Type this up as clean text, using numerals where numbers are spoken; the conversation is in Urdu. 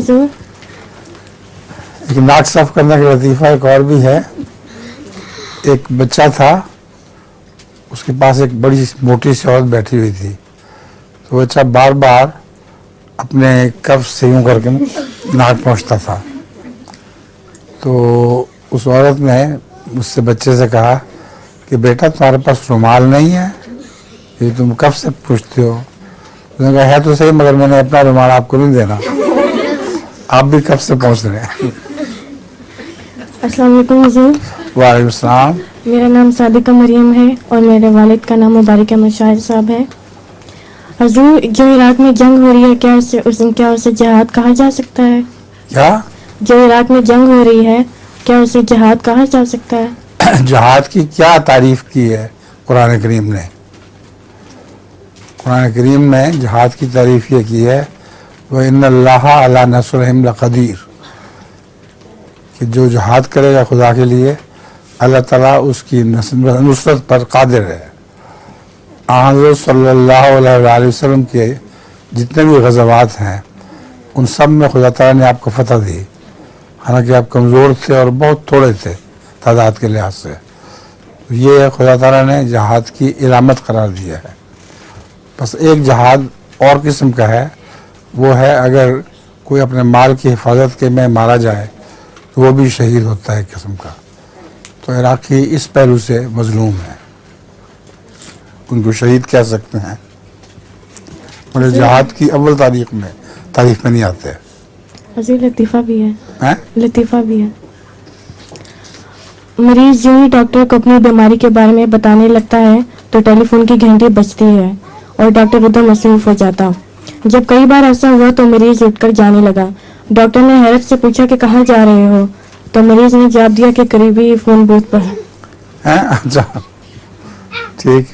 حضور. ایک ناک صاف کرنے کا لطیفہ ایک اور بھی ہے. ایک بچہ تھا, اس کے پاس ایک بڑی موٹی سی عورت بیٹھی ہوئی تھی, تو بچہ بار بار اپنے کف سے یوں کر کے ناک پہنچتا تھا. تو اس عورت نے مجھ سے بچے سے کہا کہ بیٹا تمہارے پاس رومال نہیں ہے, یہ تم کف سے پوچھتے ہو. اس نے کہا ہے تو صحیح, مگر میں نے اپنا رومال آپ کو نہیں دینا, آپ بھی کف سے پہنچ رہے ہیں. السلام علیکم حضور. وعلیکم السلام. میرا نام صادقہ مریم ہے اور میرے والد کا نام مبارک احمد شاہد صاحب ہے. حضور, جو عراق میں جنگ ہو رہی ہے, کیا اسے جہاد کہا جا سکتا ہے؟ کیا جو عراق میں جنگ ہو رہی ہے, کیا اسے جہاد کہا جا سکتا ہے؟ جہاد کی کیا تعریف کی ہے قرآن کریم نے؟ قرآن کریم نے جہاد کی تعریف یہ کی ہے وَإِنَّ اللَّهَ عَلَىٰ نَصْرِهِمْ لَقَدِيرٌ, کہ جو جہاد کرے گا خدا کے لیے اللہ تعالیٰ اس کی نصرت پر قادر ہے. حضرت صلی اللہ علیہ وسلم کے جتنے بھی غزوات ہیں ان سب میں خدا تعالیٰ نے آپ کو فتح دی, حالانکہ آپ کمزور تھے اور بہت تھوڑے تھے تعداد کے لحاظ سے. یہ خدا تعالیٰ نے جہاد کی علامت قرار دیا ہے. بس ایک جہاد اور قسم کا ہے, وہ ہے اگر کوئی اپنے مال کی حفاظت کے میں مارا جائے تو وہ بھی شہید ہوتا ہے ایک قسم کا. تو عراقی اس پہلو سے مظلوم ہے, ان کو شہید کہہ سکتے ہیں, مگر جہاد کی اول تاریخ میں نہیں آتے. حضور لطیفہ بھی ہے, لطیفہ بھی ہے. مریض جو ہی ڈاکٹر کو اپنی بیماری کے بارے میں بتانے لگتا ہے تو ٹیلی فون کی گھنٹی بجتی ہے اور ڈاکٹر ادھر مصروف ہو جاتا. جب کئی بار ایسا ہوا تو مریض اٹھ کر جانے لگا. ڈاکٹر نے حیرت سے پوچھا کہ کہاں جا رہے ہو, تو مریض نے جواب دیا کہ قریبی فون بوتھ پر. اچھا ٹھیک.